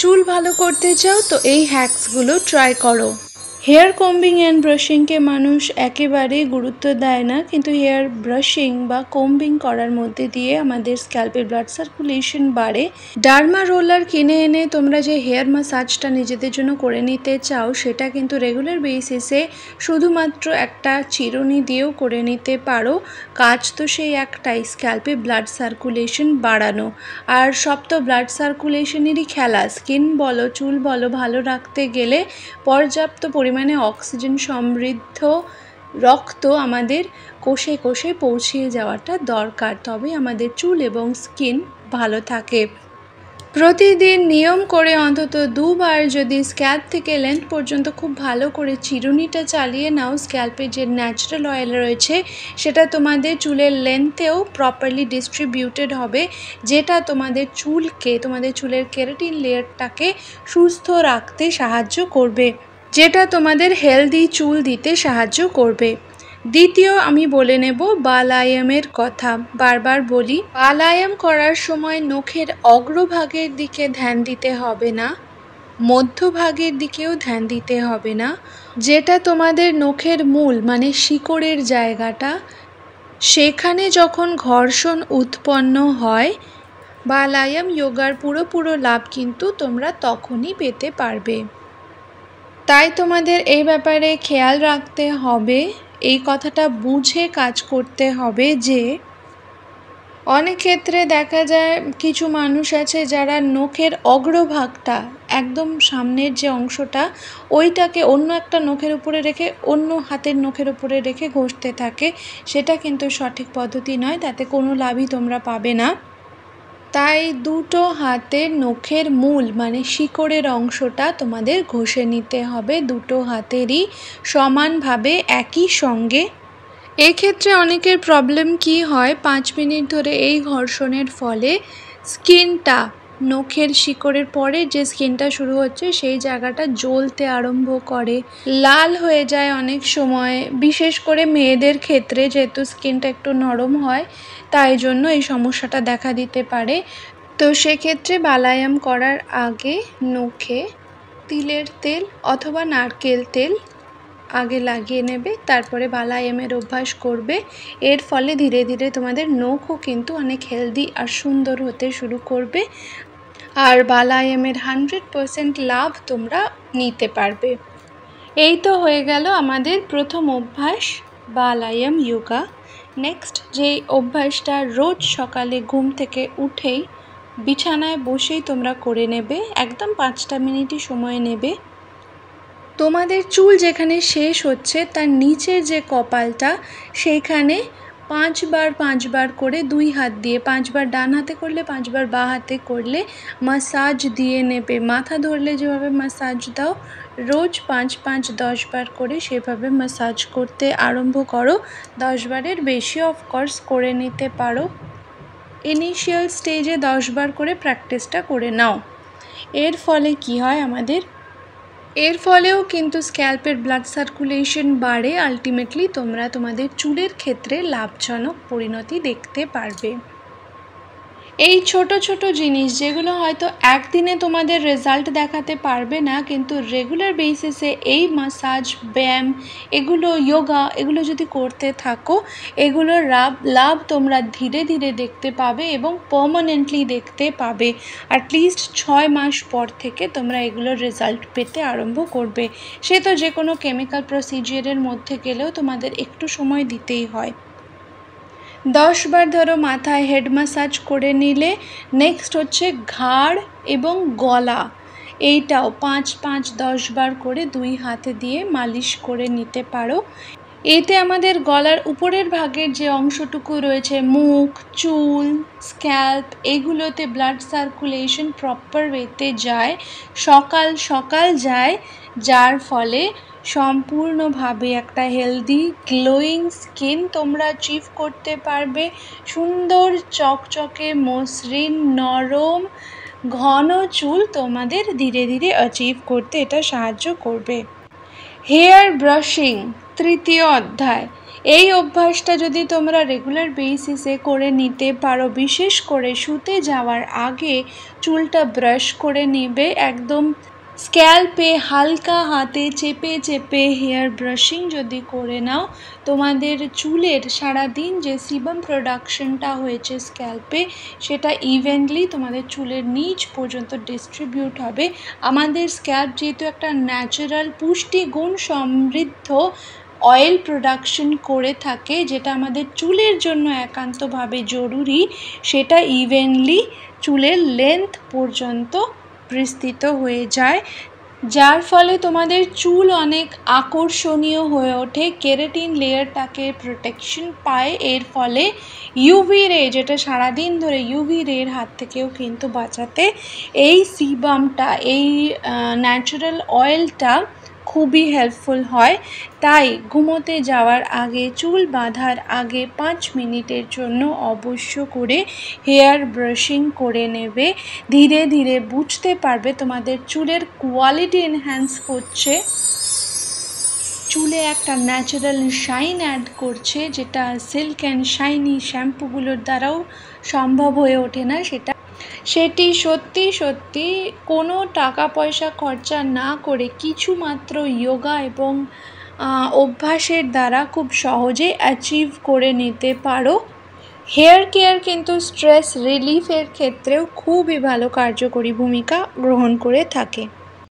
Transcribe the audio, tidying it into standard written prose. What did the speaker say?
চুল ভালো করতে চাও তো এই হ্যাকসগুলো ট্রাই করো। হেয়ার কম্বিং অ্যান্ড ব্রাশিংকে মানুষ একেবারেই গুরুত্ব দেয় না, কিন্তু হেয়ার ব্রাশিং বা কম্বিং করার মধ্যে দিয়ে আমাদের স্ক্যাল্পের ব্লাড সার্কুলেশন বাড়ে। ডার্মা রোলার কিনে এনে তোমরা যে হেয়ার ম্যাসাজটা নিজেদের জন্য করে নিতে চাও সেটা কিন্তু রেগুলার বেসিসে শুধুমাত্র একটা চিরুনি দিয়েও করে নিতে পারো। কাজ তো সেই একটাই, স্ক্যাল্পে ব্লাড সার্কুলেশন বাড়ানো। আর সব তো ব্লাড সার্কুলেশনেরই খেলা। স্কিন বলো চুল বলো ভালো রাখতে গেলে পর্যাপ্ত পরিমাণে অক্সিজেন সমৃদ্ধ রক্ত আমাদের কোষে কোষে পৌঁছিয়ে যাওয়াটা দরকার, তবে আমাদের চুল এবং স্কিন ভালো থাকে। প্রতিদিন নিয়ম করে অন্তত 2 বার যদি স্ক্যাল্প থেকে লেন্থ পর্যন্ত খুব ভালো করে চিরুনিটা চালিয়ে নাও, স্ক্যাল্পে যে ন্যাচারাল অয়েল রয়েছে সেটা তোমাদের চুলের লেন্থেও প্রপারলি ডিস্ট্রিবিউটেড হবে, যেটা তোমাদের চুলকে, তোমাদের চুলের কেরাটিন লেয়ারটাকে সুস্থ রাখতে সাহায্য করবে, যেটা তোমাদের হেলদি চুল দিতে সাহায্য করবে। দ্বিতীয় আমি বলে নেব বালায়ামের কথা। বারবার বলি, বালায়াম করার সময় নখের অগ্রভাগের দিকে ধ্যান দিতে হবে না, মধ্যভাগের দিকেও ধ্যান দিতে হবে না। যেটা তোমাদের নখের মূল মানে শিকড়ের জায়গাটা, সেখানে যখন ঘর্ষণ উৎপন্ন হয়, বালায়াম যোগার পুরো লাভ কিন্তু তোমরা তখনই পেতে পারবে। তাই তোমাদের এই ব্যাপারে খেয়াল রাখতে হবে, এই কথাটা বুঝে কাজ করতে হবে যে অনেক ক্ষেত্রে দেখা যায় কিছু মানুষ আছে যারা নখের অগ্রভাগটা, একদম সামনের যে অংশটা, ওইটাকে অন্য একটা নখের উপরে রেখে অন্য হাতের নখের উপরে রেখে ঘষতে থাকে। সেটা কিন্তু সঠিক পদ্ধতি নয়, তাতে কোনো লাভই তোমরা পাবে না। তাই দুটো হাতের নখের মূল মানে শিকড়ের অংশটা তোমাদের ঘষে নিতে হবে, দুটো হাতেরই সমানভাবে একই সঙ্গে। এক্ষেত্রে অনেকের প্রবলেম কি হয়, 5 মিনিট ধরে এই ঘর্ষণের ফলে স্কিনটা, নখের শিকড়ের পরে যে স্কিনটা শুরু হচ্ছে সেই জায়গাটা জ্বলতে আরম্ভ করে, লাল হয়ে যায় অনেক সময়, বিশেষ করে মেয়েদের ক্ষেত্রে যেহেতু স্কিনটা একটু নরম হয় তাই জন্য এই সমস্যাটা দেখা দিতে পারে। তো সেক্ষেত্রে বালায়াম করার আগে নখে তিলের তেল অথবা নারকেল তেল আগে লাগিয়ে নেবে, তারপরে বালায়ামের অভ্যাস করবে। এর ফলে ধীরে ধীরে তোমাদের নখও কিন্তু অনেক হেলদি আর সুন্দর হতে শুরু করবে, আর বালায়ামের 100% লাভ তোমরা নিতে পারবে। এই তো হয়ে গেল আমাদের প্রথম অভ্যাস, বালায়াম যোগা। নেক্সট যে অভ্যাসটা রোজ সকালে ঘুম থেকে উঠেই বিছানায় বসেই তোমরা করে নেবে, একদম 5টা মিনিটই সময় নেবে। তোমাদের চুল যেখানে শেষ হচ্ছে তার নিচের যে কপালটা, সেইখানে 5 বার করে 2 হাত দিয়ে, 5 বার ডান হাতে করলে 5 বার বাঁ হাতে করলে মাসাজ দিয়ে নেবে। মাথা ধরলে যেভাবে মাসাজ দাও, রোজ 5 10 বার করে সেভাবে মাসাজ করতে আরম্ভ করো। 10 বারের বেশি অফকোর্স করে নিতে পারো। ইনিশিয়াল স্টেজে 10 বার করে প্র্যাকটিসটা করে নাও। এর ফলে কি হয় আমাদের, এর ফলেও কিন্তু স্ক্যাল্পের ব্লাড সার্কুলেশন বাড়ে। আলটিমেটলি তোমরা তোমাদের চুলের ক্ষেত্রে লাভজনক পরিণতি দেখতে পারবে। এই ছোট ছোট জিনিস যেগুলো হয়তো একদিনে তোমাদের রেজাল্ট দেখাতে পারবে না, কিন্তু রেগুলার বেসিসে এই মাসাজ, ব্যায়াম, এগুলো যোগা, এগুলো যদি করতে থাকো, এগুলোর লাভ তোমরা ধীরে ধীরে দেখতে পাবে এবং পার্মানেন্টলি দেখতে পাবে। অ্যাটলিস্ট 6 মাস পর থেকে তোমরা এগুলোর রেজাল্ট পেতে আরম্ভ করবে। সে তো যে কোনো কেমিক্যাল প্রসিজিয়ারের মধ্যে গেলেও তোমাদের একটু সময় দিতেই হয়। 10 বার ধরো মাথায় হেড ম্যাসাজ করে নিলে, নেক্সট হচ্ছে ঘাড় এবং গলা, এইটাও 5 10 বার করে 2 হাতে দিয়ে মালিশ করে নিতে পারো। এতে আমাদের গলার উপরের ভাগের যে অংশটুকু রয়েছে, মুখ, চুল, স্ক্যাল্প, এগুলোতে ব্লাড সার্কুলেশন প্রপার ওয়েতে যায়, সকাল সকাল যায়, যার ফলে সম্পূর্ণভাবে একটা হেলদি গ্লোয়িং স্কিন তোমরা অ্যাচিভ করতে পারবে। সুন্দর চকচকে মসৃণ নরম ঘন চুল তোমাদের ধীরে ধীরে অ্যাচিভ করতে এটা সাহায্য করবে। হেয়ার ব্রাশিং তৃতীয় অধ্যায়। এই অভ্যাসটা যদি তোমরা রেগুলার বেসিসে করে নিতে পারো, বিশেষ করে শুতে যাওয়ার আগে চুলটা ব্রাশ করে নেবে, একদম স্ক্যাল্পে হালকা হাতে চেপে চেপে হেয়ার ব্রাশিং যদি করে নাও, তোমাদের চুলের সারাদিন যে সিবাম প্রোডাকশনটা হয়েছে স্ক্যাল্পে, সেটা ইভেনলি তোমাদের চুলের নিচ পর্যন্ত ডিস্ট্রিবিউট হবে। আমাদের স্ক্যাল্প যেহেতু একটা ন্যাচারাল পুষ্টিগুণ সমৃদ্ধ অয়েল প্রোডাকশন করে থাকে, যেটা আমাদের চুলের জন্য একান্তভাবে জরুরি, সেটা ইভেনলি চুলের লেন্থ পর্যন্ত বিস্তৃত হয়ে যায়, যার ফলে তোমাদের চুল অনেক আকর্ষণীয় হয়ে ওঠে, কেরাটিন লেয়ারটাকে প্রোটেকশন পায়। এর ফলে ইউভি রে, যেটা সারাদিন ধরে ইউভি রের হাত থেকেও কিন্তু বাঁচাতে এই সিবামটা, এই ন্যাচারাল অয়েলটা খুবই হেল্পফুল হয়। তাই ঘুমোতে যাওয়ার আগে, চুল বাঁধার আগে 5 মিনিটের জন্য অবশ্য করে হেয়ার ব্রাশিং করে নেবে। ধীরে ধীরে বুঝতে পারবে তোমাদের চুলের কোয়ালিটি এনহ্যান্স হচ্ছে, চুলে একটা ন্যাচারাল শাইন অ্যাড করছে, যেটা সিল্ক অ্যান্ড শাইনি শ্যাম্পুগুলোর দ্বারাও সম্ভব হয়ে ওঠে না। সেটি সত্যি সত্যি কোনো টাকা পয়সা খরচা না করে কিছু মাত্র যোগা এবং অভ্যাসের দ্বারা খুব সহজে অ্যাচিভ করে নিতে পারো। হেয়ার কেয়ার কিন্তু স্ট্রেস রিলিফের ক্ষেত্রেও খুবই ভালো কার্যকরী ভূমিকা গ্রহণ করে থাকে।